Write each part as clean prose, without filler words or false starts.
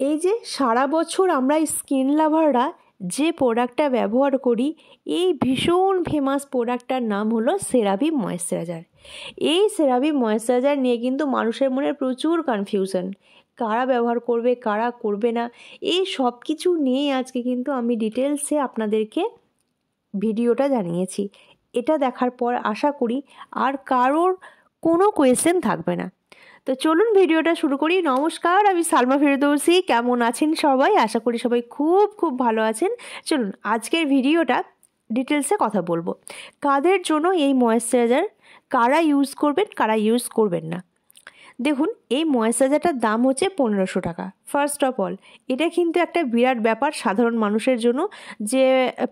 এই যে সারা বছর আমরা স্কিন লাভাররা যে প্রোডাক্টটা ব্যবহার করি, এই ভীষণ ফেমাস প্রোডাক্টটার নাম হলো সেরাভি ময়েশ্চারাইজার। এই সেরাভি ময়েশ্চারাইজার নিয়ে কিন্তু মানুষের মনে প্রচুর কনফিউশন, কারা ব্যবহার করবে কারা করবে না, এই সব কিছু নিয়ে আজকে কিন্তু আমি ডিটেলসে আপনাদেরকে ভিডিওটা জানিয়েছি। এটা দেখার পর আশা করি আর কারোর কোনো কোয়েশ্চেন থাকবে না। তো চলুন ভিডিওটা শুরু করি। নমস্কার, আমি সালমা ফেরদৌসি। কেমন আছেন সবাই? আশা করি সবাই খুব খুব ভালো আছেন। চলুন আজকের ভিডিওটা ডিটেলসে কথা বলবো। কাদের জন্য এই ময়েশ্চারাইজার, কারা ইউজ করবেন কারা ইউজ করবেন না। দেখুন, এই ময়েশ্চারাইজারটার দাম হচ্ছে 1500 টাকা। ফার্স্ট অফ অল এটা কিন্তু একটা বিরাট ব্যাপার সাধারণ মানুষের জন্য, যে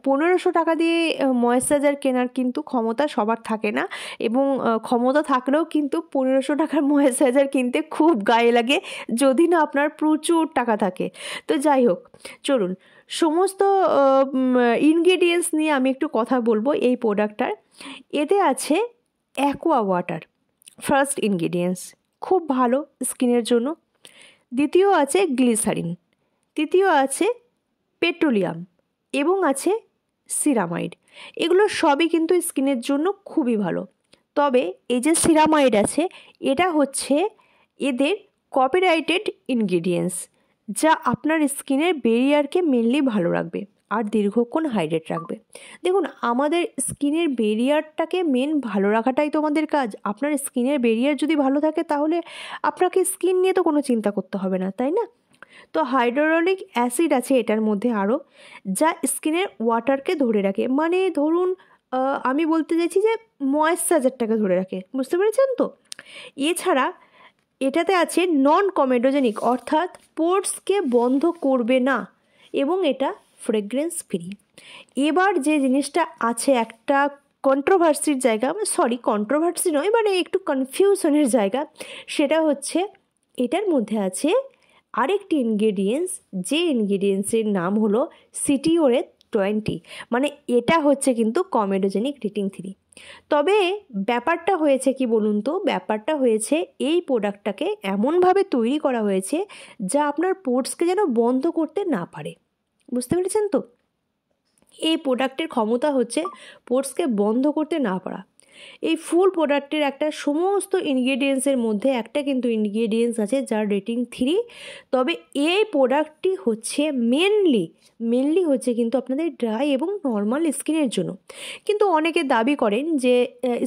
1500 টাকা দিয়ে ময়েশ্চারাইজার কেনার কিন্তু ক্ষমতা সবার থাকে না, এবং ক্ষমতা থাকলেও কিন্তু 1500 টাকার ময়েশ্চারাইজার কিনতে খুব গায়ে লাগে, যদি না আপনার প্রচুর টাকা থাকে। তো যাই হোক, চলুন সমস্ত ইনগ্রেডিয়েন্টস নিয়ে আমি একটু কথা বলবো এই প্রোডাক্টটার। এতে আছে অ্যাকোয়া ওয়াটার, ফার্স্ট ইনগ্রেডিয়েন্টস, খুব ভালো স্কিনের জন্য। দ্বিতীয় আছে গ্লিসারিন, তৃতীয় আছে পেট্রোলিয়াম, এবং আছে সিরামাইড। এগুলো সবই কিন্তু স্কিনের জন্য খুবই ভালো। তবে এই যে সিরামাইড আছে, এটা হচ্ছে এদের কপিরাইটেড ইনগ্রিডিয়েন্টস, যা আপনার স্কিনের ব্যারিয়ারকে মেনলি ভালো রাখবে আর দীর্ঘক্ষণ হাইড্রেট রাখবে। দেখুন, আমাদের স্কিনের ব্যারিয়ারটাকে মেন ভালো রাখাটাই তো আমাদের কাজ। আপনার স্কিনের ব্যারিয়ার যদি ভালো থাকে তাহলে আপনাকে স্কিন নিয়ে তো কোনো চিন্তা করতে হবে না, তাই না? তো হাইড্রোলিক অ্যাসিড আছে এটার মধ্যে আরও, যা স্কিনের ওয়াটারকে ধরে রাখে। মানে ধরুন আমি বলতে চাইছি যে ময়েশ্চারাইজারটাকে ধরে রাখে, বুঝতে পেরেছেন তো? এছাড়া এটাতে আছে নন কমেডোজেনিক, অর্থাৎ পোর্সকে বন্ধ করবে না, এবং এটা ফ্রেগ্রেন্স ফ্রি। এবার যে জিনিসটা আছে, একটা কন্ট্রোভার্সির জায়গা, কন্ট্রোভার্সি নয়, মানে একটু কনফিউশনের জায়গা, সেটা হচ্ছে এটার মধ্যে আছে আরেকটি ইনগ্রেডিয়েন্টস, যে ইনগ্রেডিয়েন্টসের নাম হলো সিটিওরেট 20। মানে এটা হচ্ছে কিন্তু কমেডোজেনিক রেটিং 3। তবে ব্যাপারটা হয়েছে কি বলুন তো, ব্যাপারটা হয়েছে এই প্রোডাক্টটাকে এমনভাবে তৈরি করা হয়েছে যা আপনার পোর্সকে যেন বন্ধ করতে না পারে, বুঝতে পেরেছেন তো? এই প্রোডাক্টের ক্ষমতা হচ্ছে পোর্সকে বন্ধ করতে না পারা। এই ফুল প্রোডাক্টের একটা সমস্ত ইনগ্রেডিয়েন্টসের মধ্যে একটা কিন্তু ইনগ্রেডিয়েন্টস আছে যার রেটিং 3। তবে এই প্রোডাক্টটি হচ্ছে মেনলি হচ্ছে কিন্তু আপনাদের ড্রাই এবং নর্মাল স্কিনের জন্য। কিন্তু অনেকে দাবি করেন যে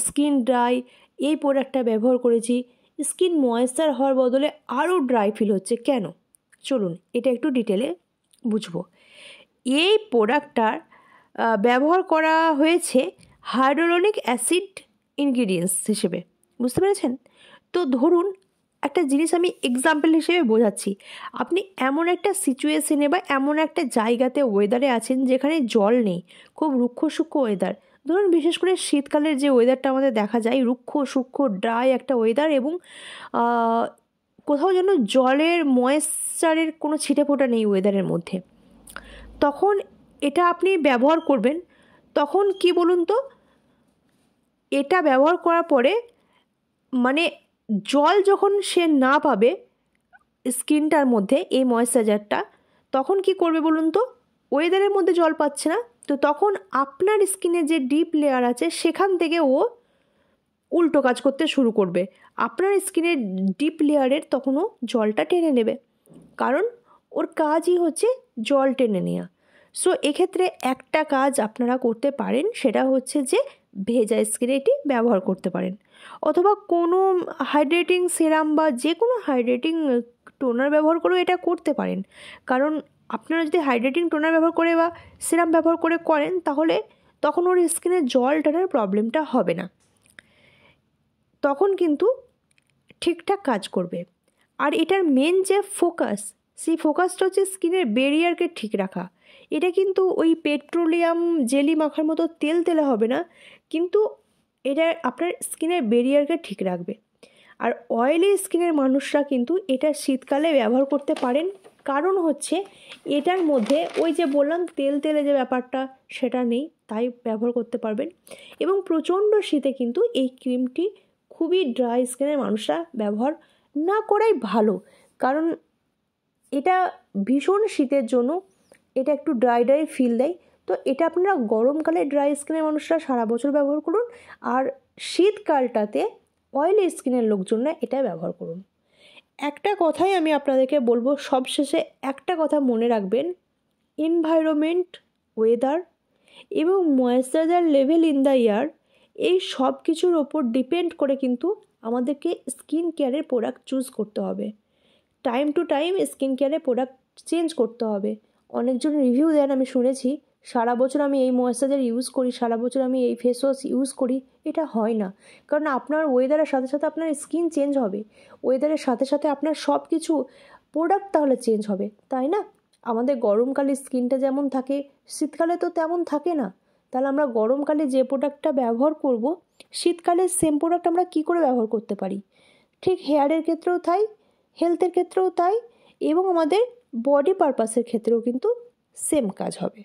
স্কিন ড্রাই, এই প্রোডাক্টটা ব্যবহার করেছি, স্কিন ময়েশ্চার হওয়ার বদলে আরও ড্রাই ফিল হচ্ছে কেন। চলুন এটা একটু ডিটেলে বুঝবো। এই প্রোডাক্টটার ব্যবহার করা হয়েছে হাইড্রোলিক অ্যাসিড ইনগ্রিডিয়েন্টস হিসেবে, বুঝতে পেরেছেন তো? ধরুন একটা জিনিস আমি এক্সাম্পল হিসেবে বোঝাচ্ছি। আপনি এমন একটা সিচুয়েশনে বা এমন একটা জায়গাতে, ওয়েদারে আছেন যেখানে জল নেই, খুব রুক্ষ সূক্ষ্ম ওয়েদার। ধরুন বিশেষ করে শীতকালের যে ওয়েদারটা আমাদের দেখা যায়, রুক্ষ সূক্ষ্ম ড্রাই একটা ওয়েদার, এবং কোথাও যেন জলের ময়েশ্চারের কোনো ছিটে ফোঁটা নেই ওয়েদারের মধ্যে। তখন এটা আপনি ব্যবহার করবেন। তখন কি বলুন তো, এটা ব্যবহার করার পরে মানে জল যখন সে না পাবে স্কিনটার মধ্যে, এই ময়েশ্চারাইজারটা তখন কি করবে বলুন তো? ওয়েদারের মধ্যে জল পাচ্ছে না, তো তখন আপনার স্কিনে যে ডিপ লেয়ার আছে সেখান থেকে ও উল্টো কাজ করতে শুরু করবে। আপনার স্কিনের ডিপ লেয়ারের তখনও জলটা টেনে নেবে, কারণ ওর কাজই হচ্ছে জল টেনে নেওয়া। সো এক্ষেত্রে একটা কাজ আপনারা করতে পারেন, সেটা হচ্ছে যে ভেজা স্কিনে এটি ব্যবহার করতে পারেন, অথবা কোনো হাইড্রেটিং সিরাম বা যে কোনো হাইড্রেটিং টোনার ব্যবহার করেও এটা করতে পারেন। কারণ আপনারা যদি হাইড্রেটিং টোনার ব্যবহার করে বা সিরাম ব্যবহার করে করেন, তাহলে তখন ওর স্কিনে জল টানার প্রবলেমটা হবে না, তখন কিন্তু ঠিকঠাক কাজ করবে। আর এটার মেন যে ফোকাস, সেই ফোকাসটা হচ্ছে স্কিনের ব্যারিয়ারকে ঠিক রাখা। এটা কিন্তু ওই পেট্রোলিয়াম জেলি মাখার মতো তেল তেলে হবে না, কিন্তু এটা আপনার স্কিনের ব্যারিয়ারকে ঠিক রাখবে। আর অয়েলি স্কিনের মানুষরা কিন্তু এটা শীতকালে ব্যবহার করতে পারেন, কারণ হচ্ছে এটার মধ্যে ওই যে বললাম তেল তেলে যে ব্যাপারটা সেটা নেই, তাই ব্যবহার করতে পারবেন। এবং প্রচণ্ড শীতে কিন্তু এই ক্রিমটি খুবই ড্রাই স্কিনের মানুষরা ব্যবহার না করাই ভালো, কারণ এটা ভীষণ শীতের জন্য এটা একটু ড্রাই ড্রাই ফিল দেয়। তো এটা আপনারা গরমকালে ড্রাই স্কিনের মানুষরা সারা বছর ব্যবহার করুন, আর শীতকালটাতে অয়েলি স্কিনের লোকজনরা এটা ব্যবহার করুন। একটা কথাই আমি আপনাদেরকে বলবো, সবশেষে একটা কথা মনে রাখবেন, এনভায়রনমেন্ট, ওয়েদার এবং moisturiser level in the year, এই সব কিছুর ওপর ডিপেন্ড করে কিন্তু আমাদেরকে স্কিন কেয়ারের প্রোডাক্ট চুজ করতে হবে। টাইম টু টাইম স্কিন কেয়ারের প্রোডাক্ট চেঞ্জ করতে হবে। অনেকজন রিভিউ দেন, আমি শুনেছি সারা বছর আমি এই ময়েশ্চারাইজার ইউজ করি, সারা বছর আমি এই ফেস ওয়াশ ইউজ করি। এটা হয় না, কারণ আপনার ওয়েদারের সাথে সাথে আপনার স্কিন চেঞ্জ হবে, ওয়েদারের সাথে সাথে আপনার সব কিছু প্রোডাক্ট তাহলে চেঞ্জ হবে, তাই না? আমাদের গরমকালে স্কিনটা যেমন থাকে, শীতকালে তো তেমন থাকে না। তাহলে আমরা গরমকালে যে প্রোডাক্টটা ব্যবহার করব, শীতকালে সেম প্রোডাক্ট আমরা কী করে ব্যবহার করতে পারি? ঠিক হেয়ারের ক্ষেত্রেও তাই, হেলথের ক্ষেত্রেও তাই, এবং আমাদের বডি পারপাসের ক্ষেত্রেও কিন্তু সেম কাজ হবে।